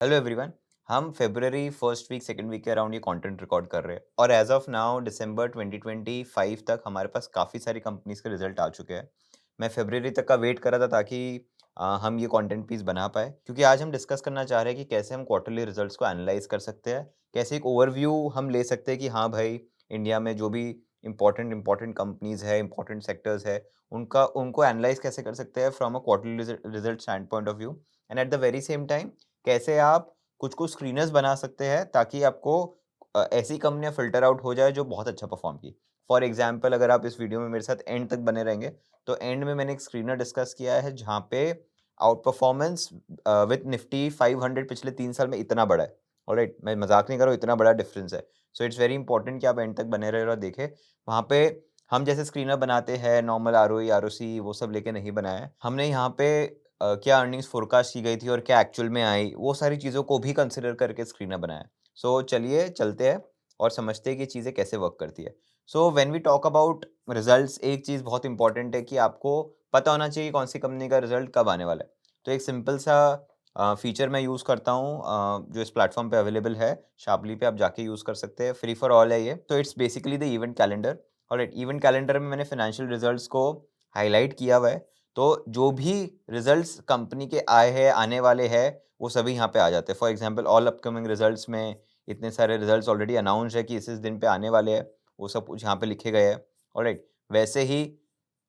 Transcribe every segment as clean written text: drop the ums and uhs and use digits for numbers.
Hello everyone. हम February first week second week के around ये कंटेंट रिकॉर्ड कर रहे हैं और एज ऑफ नाउ दिसंबर 2025 तक हमारे पास काफ़ी सारी कंपनीज के रिजल्ट आ चुके हैं। मैं फेब्रुअरी तक का वेट कर रहा था ताकि हम ये कंटेंट पीस बना पाए, क्योंकि आज हम डिस्कस करना चाह रहे हैं कि कैसे हम क्वार्टरली रिजल्ट्स को एनालाइज कर सकते हैं, कैसे एक ओवरव्यू हम ले सकते हैं कि हाँ भाई, इंडिया में जो भी इंपॉर्टेंट इंपॉर्टेंट कंपनीज है, इंपॉर्टेंट सेक्टर्स है, उनका उनको एनालाइज कैसे कर सकते हैं from a quarterly result stand point of view. And at the very same time कैसे आप कुछ-कुछ स्क्रीनर्स बना सकते हैं ताकि आपको ऐसी कंपनियाँ फ़िल्टर आउट हो जाए जो बहुत अच्छा परफ़ॉर्म की। फॉर एग्ज़ाम्पल, अगर आप इस वीडियो में मेरे साथ एंड तक बने रहेंगे, तो एंड में मैंने एक स्क्रीनर डिस्कस किया है जहाँ पे आउट परफ़ॉर्मेंस विथ निफ्टी 500 पिछले 3 साल में इतना बड़ा है। ऑलराइट, मैं मज़ाक नहीं कर रहा हूँ, इतना बड़ा डिफ़रेंस है। सो इट्स वेरी इंपॉर्टेंट कि आप एंड तक बने रहे और देखें। वहाँ पे हम जैसे स्क्रीनर बनाते हैं नॉर्मल आरओई, आरओसी वो सब लेके नहीं बनाया है। हमने यहाँ पे क्या अर्निंग्स फ़ोरकास्ट की गई थी और क्या एक्चुअल में आई, वो सारी चीज़ों को भी कंसिडर करके स्क्रीनर बनाया है। सो चलिए चलते हैं और समझते हैं कि ये चीज़ें कैसे वर्क करती है। So when we talk about results, एक चीज़ बहुत इंपॉर्टेंट है कि आपको पता होना चाहिए कौन सी कंपनी का रिज़ल्ट कब आने वाला है। तो एक सिंपल सा फीचर मैं यूज़ करता हूँ, जो इस प्लेटफ़ॉर्म पे अवेलेबल है, शार्पली पे आप जाके यूज़ कर सकते हैं, फ्री फॉर ऑल है ये। तो it's basically the event calendar. Alright, event calendar में मैंने फाइनेंशियल रिज़ल्ट्स को हाइलाइट किया हुआ है। तो जो भी रिजल्ट्स कंपनी के आए हैं, आने वाले हैं, वो सभी यहाँ पे आ जाते हैं। For example, all upcoming results में इतने सारे रिजल्ट्स ऑलरेडी अनाउंस्ड है कि इस दिन पे आने वाले हैं, वो सब कुछ यहाँ पे लिखे गए हैं। ऑलराइट, वैसे ही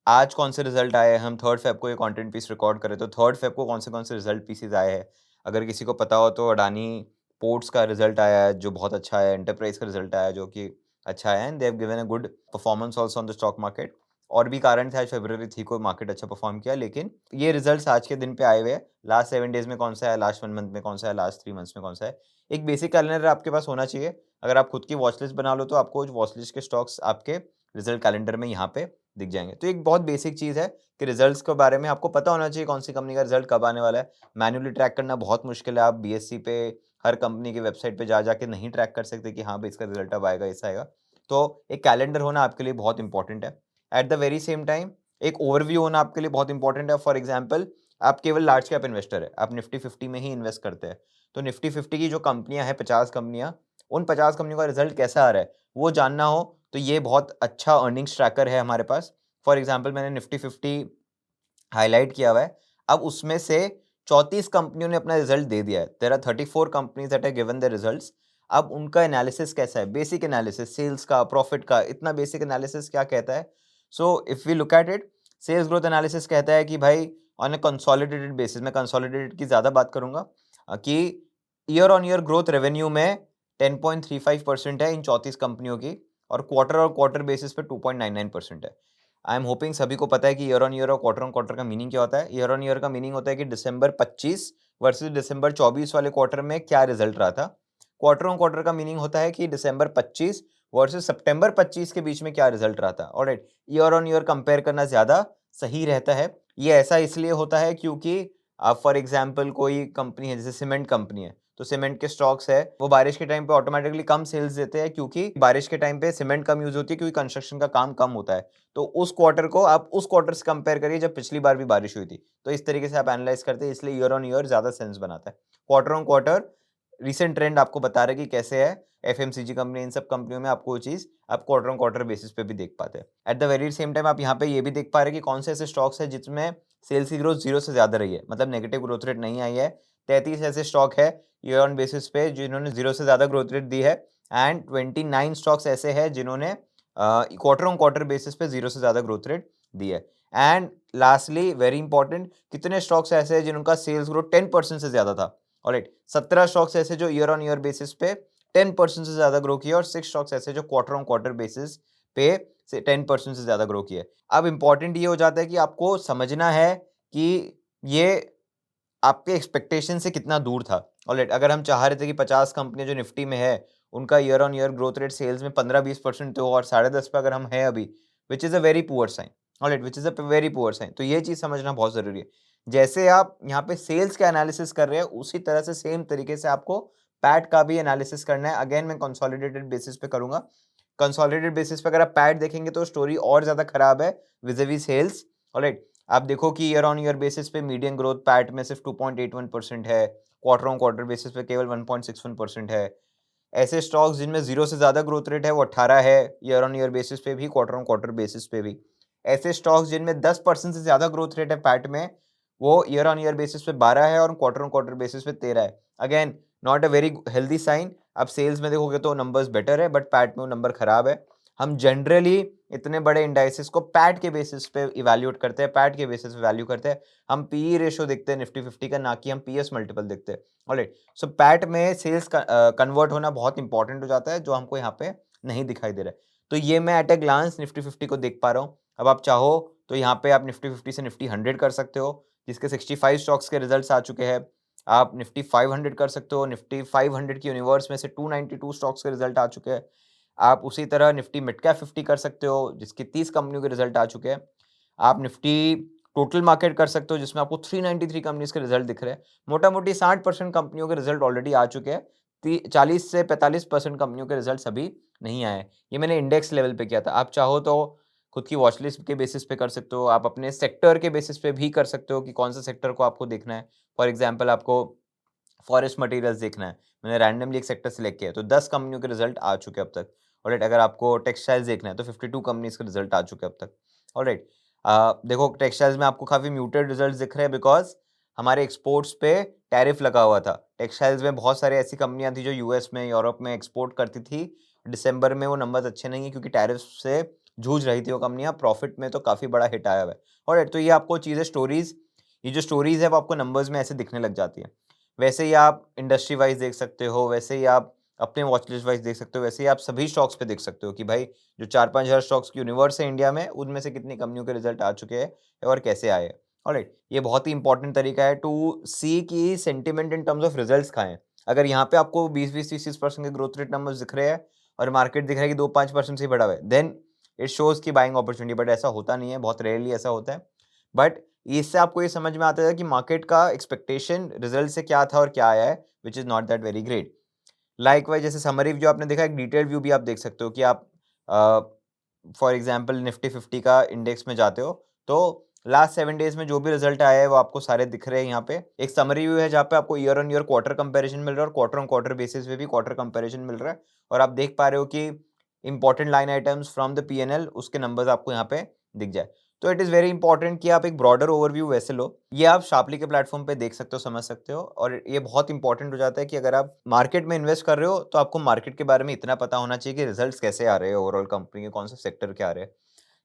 आज कौन से रिजल्ट आए हैं, हम 3 फ़ेब को ये कंटेंट पीस रिकॉर्ड कर रहे हैं, तो 3 फ़ेब को कौन से रिजल्ट पीसेस आए हैं। अगर किसी को पता हो तो अडानी पोर्ट्स का रिजल्ट आया है जो बहुत अच्छा है, एंटरप्राइज़ का रिजल्ट आया है जो कि अच्छा है, and they have given a good performance also on the stock market. और भी कारण थे, आज फरवरी थी, कोई मार्केट अच्छा परफॉर्म किया, लेकिन ये रिजल्ट्स आज के दिन पे आए हुए हैं। लास्ट 7 डेज़ में कौन सा है, लास्ट 1 मंथ में कौन सा है, लास्ट 3 मंथ्स में कौन सा है। एक बेसिक कैलेंडर आपके पास होना चाहिए। अगर आप खुद की वॉच लिस्ट बना लो तो आपको वॉच लिस्ट के स्टॉक्स आपके रिजल्ट कैलेंडर में यहाँ पे दिख जाएँगे। तो एक बहुत बेसिक चीज़ है कि रिजल्ट्स के बारे में आपको पता होना चाहिए कौन सी कंपनी का रिजल्ट कब आने वाला है। मैन्युअली ट्रैक करना बहुत मुश्किल है। आप बीएसई पे हर कंपनी की वेबसाइट पे जा के नहीं ट्रैक कर सकते कि हाँ भाई, इसका रिजल्ट अब आएगा, ऐसा आएगा। तो एक कैलेंडर होना आपके लिए बहुत इंपॉर्टेंट है। At the very same time एक ओवरव्यू होना आपके लिए बहुत इंपॉर्टेंट है। फॉर एग्जांपल, आप केवल लार्ज कैप इन्वेस्टर है, आप निफ्टी 50 में ही इन्वेस्ट करते हैं। तो निफ्टी 50 की जो कंपनियाँ हैं, 50 कंपनियाँ, उन 50 कंपनियों का रिजल्ट कैसा आ रहा है, वो जानना हो तो ये बहुत अच्छा अर्निंग्स ट्रैकर है हमारे पास। फॉर एग्जांपल, मैंने निफ्टी 50 हाइलाइट किया हुआ है। अब उसमें से 34 कंपनियों ने अपना रिजल्ट दे दिया है। There are 34 companies that have given their results. अब उनका एनालिसिस कैसा है? बेसिक एनालिसिस, सेल्स का, प्रॉफिट का, इतना बेसिक एनालिसिस क्या कहता है? So if we look at it, sales growth analysis कहता है कि भाई, ऑन अ कंसोलिडेटेड बेसिस, मैं कंसोलिडेटेड की ज़्यादा बात करूँगा, कि year on year growth revenue में 10.35% है इन 34 कंपनियों की, और क्वार्टर बेसिस पे 2.99% है। आई एम होपिंग सभी को पता है कि ईयर ऑन क्वार्टर का मीनिंग क्या होता है। ईयर ऑन ईयर का मीनिंग होता है कि दिसंबर 25 वर्सेस दिसंबर 24 वाले क्वार्टर में क्या रिजल्ट रहा था। क्वार्टर ऑन क्वार्टर का मीनिंग होता है कि दिसंबर 25 वर्सेस सितंबर 25 के बीच में क्या रिजल्ट रहा था। Alright, year on year compare करना ज़्यादा सही रहता है। ये ऐसा इसलिए होता है क्योंकि फॉर एग्जाम्पल, कोई कंपनी है, जैसे सीमेंट कंपनी है, तो सीमेंट के स्टॉक्स है, वो बारिश के टाइम पे ऑटोमेटिकली कम सेल्स देते हैं, क्योंकि बारिश के टाइम पे सीमेंट कम यूज़ होती है, क्योंकि कंस्ट्रक्शन का काम कम होता है। तो उस क्वार्टर को आप उस क्वार्टर से कंपेयर करिए जब पिछली बार भी बारिश हुई थी। तो इस तरीके से आप एनालाइज़ करते हैं, इसलिए ईयर ऑन ईयर ज़्यादा सेंस बनाता है। Quarter on quarter recent trend आपको बता रहा है कि कैसे है। एफएमसीजी कंपनी, इन सब कंपनियों में आपको वो चीज़ आप क्वार्टर ऑन क्वार्टर बेसिस पे भी देख पाते हैं। At the very same time आप यहाँ पे ये भी देख पा रहे हैं कि कौन से ऐसे स्टॉक्स हैं जिसमें सेल्स की ग्रोथ 0 से ज़्यादा रही है, मतलब नेगेटिव ग्रोथ रेट नहीं आई है। 33 ऐसे स्टॉक है ईयर ऑन बेसिस पे जिन्होंने 0 से ज़्यादा ग्रोथ रेट दी है, एंड 29 स्टॉक्स ऐसे हैं जिन्होंने क्वार्टर ऑन क्वार्टर बेसिस पे 0 से ज़्यादा ग्रोथ रेट दी है। एंड लास्टली, वेरी इंपॉर्टेंट, कितने स्टॉक्स ऐसे हैं जिनका सेल्स ग्रोथ 10% से ज़्यादा था। ऑलराइट, 17 स्टॉक्स ऐसे जो ईयर ऑन ईयर बेसिस पे 10% से ज़्यादा ग्रो किए, और 6 स्टॉक्स ऐसे जो क्वार्टर ऑन क्वार्टर बेसिस पे से 10% से ज़्यादा ग्रो किए। अब इंपॉर्टेंट ये हो जाता है कि आपको समझना है कि ये आपके एक्सपेक्टेशन से कितना दूर था। ऑलराइट, अगर हम चाह रहे थे कि 50 कंपनियाँ जो निफ्टी में है, उनका year on year growth rate sales में 15-20% हो, और 10.5 पे अगर हम हैं अभी, which is a very poor sign. Alright, which is a very poor sign. तो ये चीज़ समझना बहुत ज़रूरी है। जैसे आप यहाँ पे सेल्स का एनालिसिस कर रहे हैं, उसी तरह से सेम तरीके से आपको पैट का भी एनालिसिस करना है। अगेन मैं कंसोलिडेटेड बेसिस पे करूँगा। कंसोलिडेटेड बेसिस पे अगर आप पैट देखेंगे तो स्टोरी और ज़्यादा खराब है विज़-अ-वी सेल्स। ऑलराइट, आप देखो कि ईयर ऑन ईयर बेसिस पे मीडियन ग्रोथ पैट में सिर्फ 2.81% है, क्वार्टर ऑन क्वार्टर बेसिस पे केवल 1.61% है। ऐसे स्टॉक्स जिनमें 0 से ज़्यादा ग्रोथ रेट है वो 18 है, ईयर ऑन ईयर बेसिस पे भी, क्वार्टर ऑन क्वार्टर बेसिस पे भी। ऐसे स्टॉक्स जिनमें 10% से ज़्यादा ग्रोथ रेट है पैट में, वो ईयर ऑन ईयर बेसिस पे 12 है और क्वार्टर ऑन क्वार्टर बेसिस पे 13 है। Again not a very healthy sign. आप सेल्स में देखोगे तो नंबर्स बेटर है, बट पैट में वो नंबर खराब है। हम जनरली इतने बड़े इंडाइसेस को पैट के बेसिस पे इवैल्यूएट करते हैं, पैट के बेसिस पे वैल्यू करते हैं। हम पीई रेशियो देखते हैं निफ्टी 50 का, ना कि हम पीएस मल्टीपल देखते हैं। ऑलराइट, सो पैट में सेल्स का कन्वर्ट होना बहुत इंपॉर्टेंट हो जाता है, जो हमको यहाँ पे नहीं दिखाई दे रहा है। तो ये मैं एट अ ग्लांस निफ्टी 50 को देख पा रहा हूँ। अब आप चाहो तो यहाँ पे आप निफ्टी 50 से निफ्टी 100 कर सकते हो, जिसके 65 स्टॉक्स के रिजल्ट्स आ चुके हैं। आप निफ्टी 500 कर सकते हो, निफ्टी 500 की यूनिवर्स में से 292 स्टॉक्स के रिजल्ट आ चुके हैं। आप उसी तरह निफ्टी मिड कैप 50 कर सकते हो, जिसकी 30 कंपनियों के रिजल्ट आ चुके हैं। आप निफ्टी टोटल मार्केट कर सकते हो, जिसमें आपको 393 कंपनीज के रिजल्ट दिख रहे हैं। मोटा-मोटी 60% कंपनियों के रिजल्ट ऑलरेडी आ चुके हैं। 40 से 45% कंपनियों के रिजल्ट्स अभी नहीं आए हैं। ये मैंने इंडेक्स लेवल पे किया था। आप चाहो तो खुद की वॉच लिस्ट के बेसिस पे कर सकते हो, आप अपने सेक्टर के बेसिस पे भी कर सकते हो कि कौन सा सेक्टर को आपको देखना है। फॉर एग्जांपल आपको फॉरेस्ट मटेरियल्स देखना है, मैंने रैंडमली एक सेक्टर सेलेक्ट किया है, तो 10 कंपनियों के रिजल्ट आ चुके हैं अब तक। ऑलराइट, अगर आपको टेक्सटाइल्स देखना है तो 52 कंपनीज के रिजल्ट आ चुके हैं अब तक। ऑलराइट, देखो टेक्सटाइल्स में आपको काफ़ी म्यूटेड रिजल्ट दिख रहे हैं, बिकॉज हमारे एक्सपोर्ट्स पे टैरिफ लगा हुआ था। टेक्सटाइल्स में बहुत सारी ऐसी कंपनियां थी जो यूएस में, यूरोप में एक्सपोर्ट करती थी। दिसंबर में वो नंबर्स अच्छे नहीं है, क्योंकि टैरिफ से जूझ रही थी वो कंपनियां। प्रॉफिट में तो काफ़ी बड़ा हिट आया हुआ है। ऑलराइट, तो ये आपको चीज़ें स्टोरीज, ये जो स्टोरीज है वो आपको नंबर्स में ऐसे दिखने लग जाती है। वैसे ही आप इंडस्ट्री वाइज देख सकते हो, वैसे ही आप अपने वॉच लिस्ट वाइज देख सकते हो, वैसे ही आप सभी स्टॉक्स पे देख सकते हो कि भाई जो 4-5 हज़ार स्टॉक्स की यूनिवर्स है इंडिया में, उनमें से कितनी कंपनियों के रिजल्ट आ चुके हैं और कैसे आए हैं। ऑलराइट, ये बहुत ही इंपॉर्टेंट तरीका है टू सी कि sentiment in terms of results कहाँ हैं। अगर यहाँ पे आपको 20-20, 30-30% के ग्रोथ रेट नंबर्स दिख रहे हैं और मार्केट दिख रहा है कि 2-5% से ही बढ़ा हुआ है, देन इट शोज़ की बाइंग अपॉर्चुनिटी। बट ऐसा होता नहीं है, बहुत रेयरली ऐसा होता है। बट इससे आपको ये समझ में आता है कि मार्केट का एक्सपेक्टेशन रिजल्ट से क्या था और क्या आया है, which is not that very great. Likewise जैसे समरी जो आपने देखा, एक डिटेल्ड व्यू भी आप देख सकते हो कि आप फॉर एग्जांपल निफ्टी 50 का इंडेक्स में जाते हो, तो लास्ट 7 डेज़ में जो भी रिजल्ट आया है वो आपको सारे दिख रहे हैं यहाँ पे। एक समरी व्यू है जहाँ पे आपको year on year quarter comparison मिल रहा है और क्वार्टर ऑन क्वार्टर बेसिस पे भी क्वार्टर कंपैरिजन मिल रहा है, और आप देख पा रहे हो कि important line items from the PNL, उसके नंबर्स आपको यहाँ पे दिख जाए। तो इट इज़ वेरी इंपॉर्टेंट कि आप एक ब्रॉडर ओवरव्यू वैसे लो। ये आप शार्पली के प्लेटफॉर्म पे देख सकते हो, समझ सकते हो, और ये बहुत इंपॉर्टेंट हो जाता है कि अगर आप मार्केट में इन्वेस्ट कर रहे हो तो आपको मार्केट के बारे में इतना पता होना चाहिए कि रिजल्ट्स कैसे आ रहे हैं, ओवरऑल कंपनी के कौन से सेक्टर के आ रहे हैं।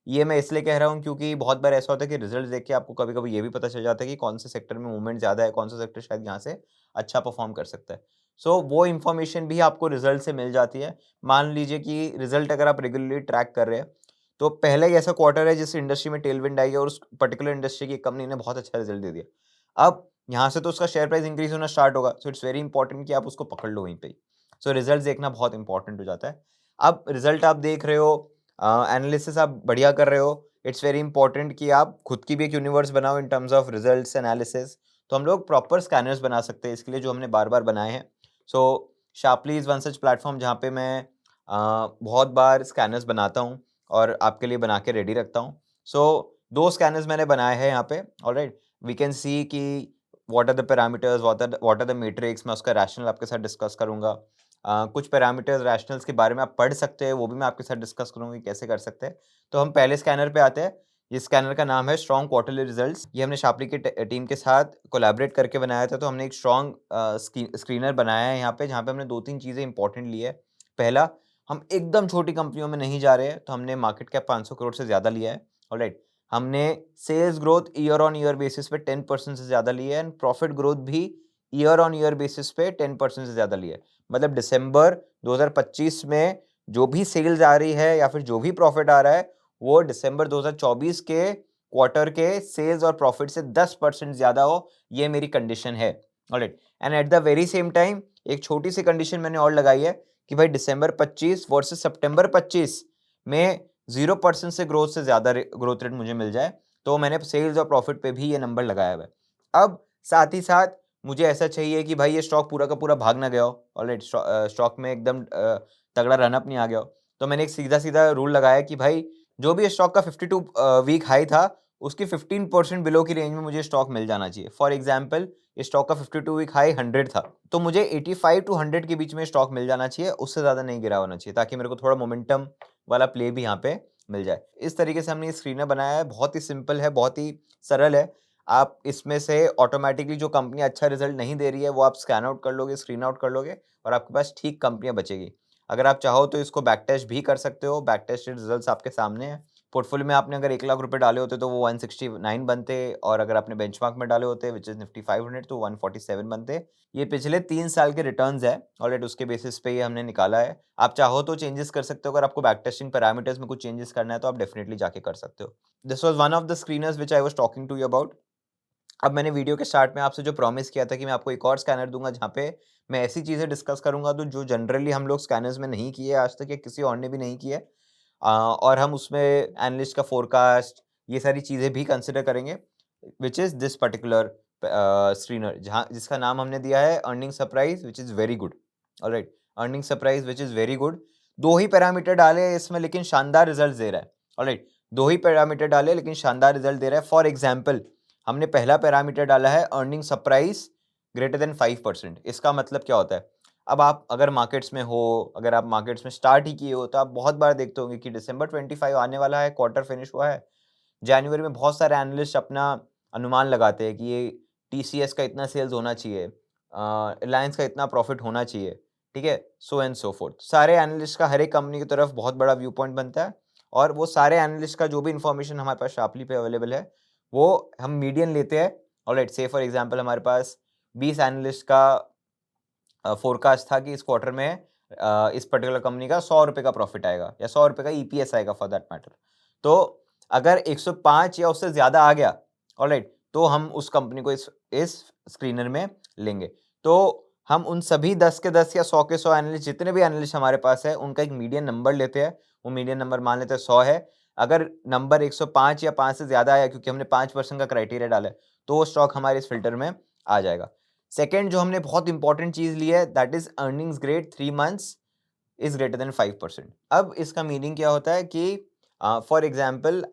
ये मैं इसलिए कह रहा हूँ क्योंकि बहुत बार ऐसा होता है कि रिजल्ट देख के आपको कभी-कभी ये भी पता चल जाता है कि कौन से सेक्टर में मूवमेंट ज़्यादा है, कौन सा सेक्टर शायद यहाँ से अच्छा परफॉर्म कर सकता है। सो वो इन्फॉर्मेशन भी आपको रिजल्ट से मिल जाती है। मान लीजिए कि रिजल्ट अगर आप रेगुलरली ट्रैक कर रहे हैं, तो पहले ही ऐसा क्वार्टर है जिस इंडस्ट्री में टेलविंड आई है और उस पर्टिकुलर इंडस्ट्री की कंपनी ने बहुत अच्छा रिजल्ट दे दिया। अब यहाँ से तो उसका शेयर प्राइस इंक्रीज होना स्टार्ट होगा, सो इट्स वेरी इंपॉर्टेंट कि आप उसको पकड़ लो वहीं पे ही। सो रिजल्ट देखना बहुत इंपॉर्टेंट हो जाता है। अब रिजल्ट आप देख रहे हो, एनालिसिस आप बढ़िया कर रहे हो, इट्स वेरी इंपॉर्टेंट कि आप खुद की भी एक यूनिवर्स बनाओ in terms of results analysis. तो हम लोग प्रॉपर स्कैनर्स बना सकते हैं इसके लिए, जो हमने बार-बार बनाए हैं। So sharply is one such platform जहाँ पे मैं बहुत बार स्कैनर्स बनाता हूँ और आपके लिए बना के रेडी रखता हूँ। सो 2 स्कैनर्स मैंने बनाए हैं यहाँ पे, ऑलराइट। वी कैन सी कि what are the parameters, what are the metrics, मैं उसका रैशनल आपके साथ डिस्कस करूँगा। कुछ पैरामीटर्स रैशनल्स के बारे में आप पढ़ सकते हैं, वो भी मैं आपके साथ डिस्कस करूँगा कि कैसे कर सकते हैं। तो हम पहले स्कैनर पे आते हैं। इस स्कैनर का नाम है स्ट्रॉन्ग क्वार्टरली रिजल्ट्स। ये हमने शार्पली की टीम के साथ कोलैबोरेट करके बनाया था। तो हमने एक स्ट्रॉन्ग स्क्रीनर बनाया है यहाँ पे, जहाँ पे हमने 2-3 चीज़ें इंपॉर्टेंट ली है। पहला, हम एकदम छोटी कंपनियों में नहीं जा रहे हैं, तो हमने मार्केट कैप 500 करोड़ से ज़्यादा लिया है, ऑलराइट। हमने sales growth year on year basis पे 10% से ज़्यादा ली है, एंड प्रॉफिट ग्रोथ भी ईयर ऑन ईयर बेसिस पे 10% से ज़्यादा ली है। मतलब दिसंबर 2025 में जो भी सेल्स आ रही है या फिर जो भी प्रॉफिट आ रहा है, वो दिसंबर 2024 के क्वार्टर के सेल्स और प्रॉफिट से 10% ज़्यादा हो, ये मेरी कंडीशन है, alright. And at the very same time एक छोटी सी कंडीशन मैंने और लगाई है कि भाई दिसंबर 25 वर्सेस सितंबर 25 में 0% से ग्रोथ से ज़्यादा ग्रोथ रेट मुझे मिल जाए, तो मैंने सेल्स और प्रॉफिट पे भी ये नंबर लगाया हुआ है। अब साथ ही साथ मुझे ऐसा चाहिए कि भाई ये स्टॉक पूरा का पूरा भाग ना गया हो, ऑलराइट। स्टॉक में एकदम तगड़ा रनअप नहीं आ गया हो। तो मैंने एक सीधा-सीधा रूल लगाया कि भाई जो भी स्टॉक का 52 वीक हाई था, उसकी 15% बिलो की रेंज में मुझे स्टॉक मिल जाना चाहिए। फॉर एग्जांपल स्टॉक का 52 वीक हाई 100 था, तो मुझे 85 टू 100 के बीच में स्टॉक मिल जाना चाहिए, उससे ज़्यादा नहीं गिरा होना चाहिए, ताकि मेरे को थोड़ा मोमेंटम वाला प्ले भी यहाँ पे मिल जाए। इस तरीके से हमने ये स्क्रीनर बनाया है, बहुत ही सिंपल है, बहुत ही सरल है। आप इसमें से ऑटोमैटिकली जो कंपनी अच्छा रिजल्ट नहीं दे रही है, वो आप स्कैन आउट कर लोगे, स्क्रीन आउट कर लोगे और आपके पास ठीक कंपनियाँ बचेगी। अगर आप चाहो तो इसको बैक टेस्ट भी कर सकते हो, बैक टेस्टेड रिजल्ट्स आपके सामने हैं। पोर्टफोलियो में आपने अगर 1 लाख रुपए डाले होते तो वो 169 बनते और अगर आपने बेंचमार्क में डाले होते व्हिच इज़ निफ्टी 500 तो 147 बनते। ये पिछले 3 साल के रिटर्न्स है, ऑलराइट, उसके बेसिस पे ये हमने निकाला है। आप चाहो तो चेंजेस कर सकते हो, अगर आपको बैक टेस्टिंग पैरामीटर्स में कुछ चेंजेस करना है तो आप डेफिनिटली जाके कर सकते हो। This was one of the screeners which I was talking to you about. अब मैंने वीडियो के स्टार्ट में आपसे जो प्रॉमिस किया था कि मैं आपको एक और स्कैनर दूँगा जहाँ पे मैं ऐसी चीज़ें डिस्कस करूँगा तो जो जनरली हम लोग स्कैनर्स में नहीं किए आज तक या किसी और ने भी नहीं किया है। और हम उसमें एनालिस्ट का फोरकास्ट ये सारी चीज़ें भी कंसिडर करेंगे which is this particular screener जहाँ जिसका नाम हमने दिया है earning surprise which is very good. Alright, earning surprise which is very good. 2 he parameter डाले हैं इसमें लेकिन शानदार रिजल्ट्स दे रहा है। ऑलराइट, 2 ही पैरामीटर डाले लेकिन शानदार रिजल्ट दे रहा है। फॉर एग्जांपल हमने पहला पैरामीटर डाला है अर्निंग सरप्राइज़ ग्रेटर देन 5%। इसका मतलब क्या होता है? अब आप अगर मार्केट्स में हो, अगर आप मार्केट्स में स्टार्ट ही किए हो, तो आप बहुत बार देखते होंगे कि दिसंबर 25 आने वाला है, क्वार्टर फिनिश हुआ है। जनवरी में बहुत सारे एनालिस्ट अपना अनुमान लगाते हैं कि ये टीसीएस का इतना सेल्स होना चाहिए, रिलायंस का इतना प्रॉफिट होना चाहिए, ठीक है? So and so fourth. सारे एनालिस्ट का हर एक कंपनी की तरफ बहुत बड़ा व्यू पॉइंट बनता है और वो सारे एनालिस्ट का जो भी इन्फॉर्मेशन हमारे पास शार्पली पे अवेलेबल है, वो हम मीडियन लेते हैं। ऑलराइट, से फॉर एग्जांपल हमारे पास 20 एनालिस्ट का फोरकास्ट था कि इस क्वार्टर में इस पर्टिकुलर कंपनी का ₹100 का प्रॉफिट आएगा या ₹100 का ईपीएस आएगा फॉर दैट मैटर। तो अगर 105 या उससे ज़्यादा आ गया, ऑलराइट, तो हम उस कंपनी को इस स्क्रीनर में लेंगे। तो हम उन सभी 10 के 10 या 100 के 100 एनालिस्ट जितने भी एनालिस्ट हमारे पास है, उनका एक मीडियन नंबर लेते हैं। वो मीडियन नंबर मान लेते हैं 100 है। अगर नंबर 105 या 5 से ज़्यादा आया क्योंकि हमने 5% का क्राइटेरिया डाला है, तो वो स्टॉक हमारे इस फ़िल्टर में आ जाएगा। सेकंड जो हमने बहुत इंपॉर्टेंट चीज़ ली है that is earnings grade 3 months is greater than 5%। अब इसका मीनिंग क्या होता है कि फॉर एग्ज़ाम्पल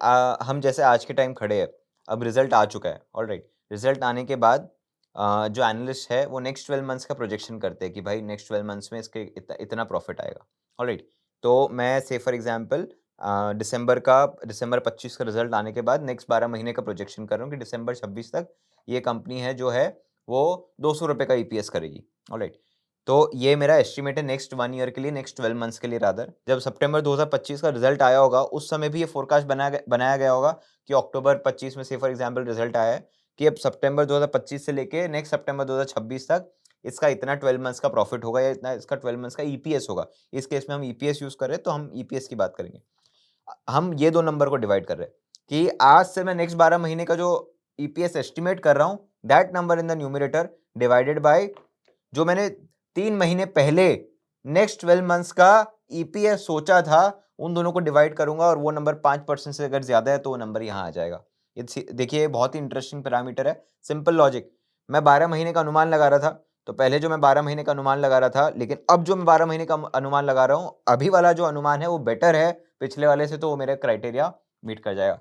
हम जैसे आज के टाइम खड़े हैं, अब रिज़ल्ट आ चुका है, ऑलराइट। रिज़ल्ट आने के बाद जो एनालिस्ट है वो नेक्स्ट 12 मंथ्स का प्रोजेक्शन करते हैं कि भाई नेक्स्ट 12 मंथ्स में इसके इतना प्रॉफिट आएगा, ऑलराइट। तो मैं से फॉर एग्ज़ाम्पल दिसंबर 25 का रिज़ल्ट आने के बाद नेक्स्ट 12 महीने का प्रोजेक्शन कर रहा हूँ कि दिसंबर 26 तक ये कंपनी है जो है वो ₹200 का ईपीएस करेगी, ऑलराइट। तो ये मेरा एस्टिमेट है नेक्स्ट 1 ईयर के लिए, नेक्स्ट 12 मंथ्स के लिए रादर। जब सितंबर 2025 का रिजल्ट आया होगा, उस समय भी ये फोरकास्ट बनाया गया होगा कि अक्टूबर 25 में से फॉर एग्जांपल रिजल्ट आया है कि अब सितंबर 2025 से लेके नेक्स्ट सितंबर 2026 तक इसका इतना 12 मंथ्स का प्रॉफिट होगा या इतना इसका 12 मंथ्स का ईपीएस होगा। इस केस में हम ईपीएस यूज़ कर रहे हैं, तो हम ईपीएस की बात करेंगे। हम ये 2 नंबर को डिवाइड कर रहे हैं कि आज से मैं नेक्स्ट 12 महीने का जो ईपीएस एस्टिमेट कर रहा हूँ, that number in the numerator divided by जो मैंने 3 महीने पहले नेक्स्ट 12 मंथ्स का ईपीएस सोचा था, उन दोनों को डिवाइड करूँगा और वो नंबर 5% से अगर ज़्यादा है, तो वो नंबर यहाँ आ जाएगा। देखिए, ये बहुत ही इंटरेस्टिंग पैरामीटर है, सिंपल लॉजिक। मैं 12 महीने का अनुमान लगा रहा था, तो पहले जो मैं 12 महीने का अनुमान लगा रहा था, लेकिन अब जो मैं 12 महीने का अनुमान लगा रहा हूँ, अभी वाला जो अनुमान है, वो बेटर है पिछले वाले से, तो वो मेरा क्राइटेरिया मीट कर जाएगा।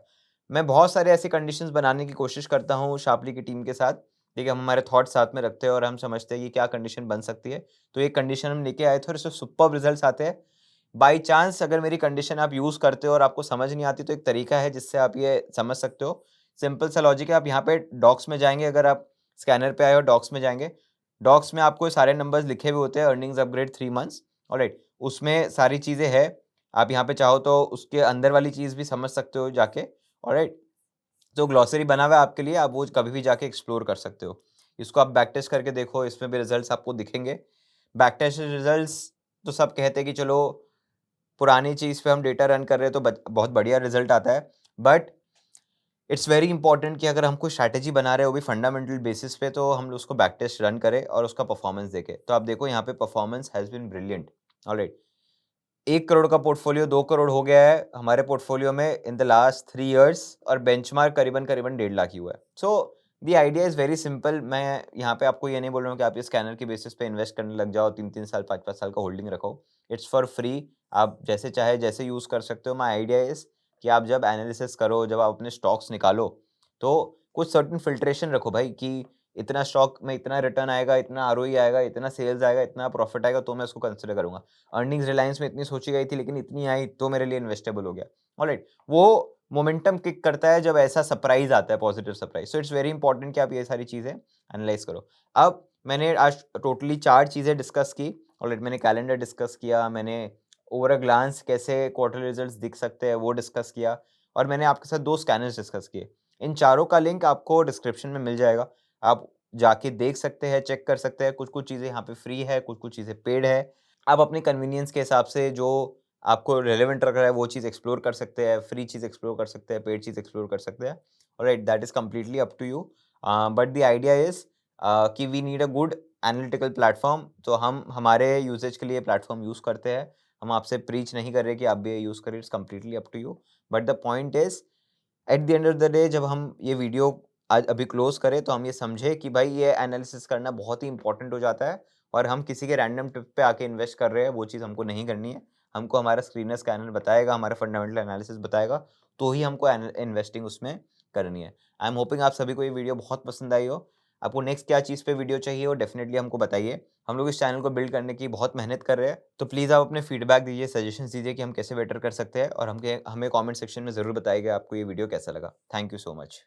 मैं बहुत सारे ऐसी कंडीशंस बनाने की कोशिश करता हूँ शार्पली की टीम के साथ। ठीक है, हम हमारे थॉट्स साथ में रखते हैं और हम समझते हैं कि क्या कंडीशन बन सकती है। तो एक कंडीशन हम लेके आए थे और इससे सुपर्ब रिजल्ट्स आते हैं। बाय चांस अगर मेरी कंडीशन आप यूज़ करते हो और आपको समझ नहीं आती, तो एक तरीका है जिससे आप ये समझ सकते हो। सिंपल सा लॉजिक है, आप यहाँ पे डॉक्स में जाएँगे, अगर आप स्कैनर पे आए हो डॉक्स में जाएँगे। डॉक्स में आपको सारे नंबर्स लिखे हुए होते हैं, अर्निंग्स अपग्रेड 3 मंथ्स, ऑलराइट। उसमें सारी चीज़ें हैं। आप यहाँ पे चाहो तो उसके अंदर वाली चीज़ भी समझ सकते हो जाके, ऑलराइट। जो ग्लॉसरी बना हुआ है आपके लिए, आप वो कभी भी जाके एक्सप्लोर कर सकते हो। इसको आप बैक टेस्ट करके देखो, इसमें भी रिजल्ट्स आपको दिखेंगे। बैक टेस्ट रिजल्ट्स तो सब कहते हैं कि चलो पुरानी चीज़ पे हम डेटा रन कर रहे हैं तो बहुत बढ़िया रिजल्ट आता है। बट इट्स वेरी इंपॉर्टेंट कि अगर हम कोई स्ट्रैटेजी बना रहे हैं वो भी फंडामेंटल बेसिस पे, तो हम उसको बैक टेस्ट रन करें और उसका परफॉर्मेंस देखें। तो आप देखो यहाँ पे performance has been brilliant, alright. 1 crore का पोर्टफोलियो 2 करोड़ हो गया है हमारे पोर्टफोलियो में इन द लास्ट 3 इयर्स और बेंचमार्क करीबन-करीबन 1.5 लाख ही हुआ है। So the idea is very simple. मैं यहाँ पे आपको ये नहीं बोल रहा हूँ कि आप ये स्कैनर के बेसिस पे इन्वेस्ट करने लग जाओ, 3-3 साल, 5-5 साल का होल्डिंग रखो। इट्स फॉर फ्री, आप जैसे चाहे जैसे यूज़ कर सकते हो। माय आइडिया इज़ कि आप जब एनालिसिस करो, जब आप अपने स्टॉक्स निकालो, तो कुछ सर्टेन फ़िल्ट्रेशन रखो भाई कि इतना स्टॉक में इतना रिटर्न आएगा, इतना आरओई आएगा, इतना सेल्स आएगा, इतना प्रॉफिट आएगा, तो मैं उसको कंसिडर करूँगा। अर्निंग्स रिलायंस में इतनी सोची गई थी, लेकिन इतनी आई, तो मेरे लिए इन्वेस्टेबल हो गया। ऑलराइट, वो मोमेंटम किक करता है जब ऐसा सरप्राइज़ आता है, positive surprise. So it's very important कि आप ये सारी चीज़ें एनालाइज़ करो। अब मैंने आज टोटली 4 चीज़ें डिस्कस की। ऑलराइट, मैंने कैलेंडर डिस्कस किया, मैंने ओवर अ ग्लांस कैसे क्वार्टरली रिजल्ट्स दिख सकते हैं, वो डिस्कस किया, और मैंने आपके साथ 2 स्कैनर्स डिस्कस किए। इन चारों का लिंक आपको डिस्क्रिप्शन में मिल जाएगा। आप जाके देख सकते हैं, चेक कर सकते हैं। कुछ-कुछ चीज़ें यहाँ पे फ्री है, कुछ-कुछ चीज़ें पेड है। आप अपने कन्वीनियंस के हिसाब से जो आपको रिलेवेंट लग रहा है, वो चीज़ एक्सप्लोर कर सकते हैं, फ्री चीज़ एक्सप्लोर कर सकते हैं, पेड चीज़ एक्सप्लोर कर सकते हैं। Alright, that is completely up to you. But the idea is कि we need a good analytical platform. तो हम हमारे यूसेज के लिए प्लेटफ़ॉर्म यूज़ करते हैं। हम आपसे प्रीच नहीं कर रहे कि आप भी ये यूज़ करें, it's completely up to you. But the point is, at the end of the day, जब हम ये वीडियो आज अभी क्लोज़ करें, तो हम ये समझे कि भाई ये एनालिसिस करना बहुत ही इम्पोर्टेंट हो जाता है, और हम किसी के रैंडम टिप पे आके इन्वेस्ट कर रहे हैं, वो चीज़ हमको नहीं करनी है। हमको हमारा स्क्रीनर स्कैनर बताएगा, हमारा फंडामेंटल एनालिसिस बताएगा, तो ही हमको इन्वेस्टिंग उसमें करनी है। आई एम होपिंग आप सभी को ये वीडियो बहुत पसंद आई हो। आपको नेक्स्ट क्या चीज़ पे वीडियो चाहिए हो, डेफिनिटली हमको बताइए। हम लोग इस चैनल को बिल्ड करने की बहुत मेहनत कर रहे हैं, तो प्लीज़ आप अपने फीडबैक दीजिए, सजेशंस दीजिए कि हम कैसे बेटर कर सकते हैं, और हमें कमेंट सेक्शन में ज़रूर बताइएगा आपको ये वीडियो कैसा लगा। Thank you so much.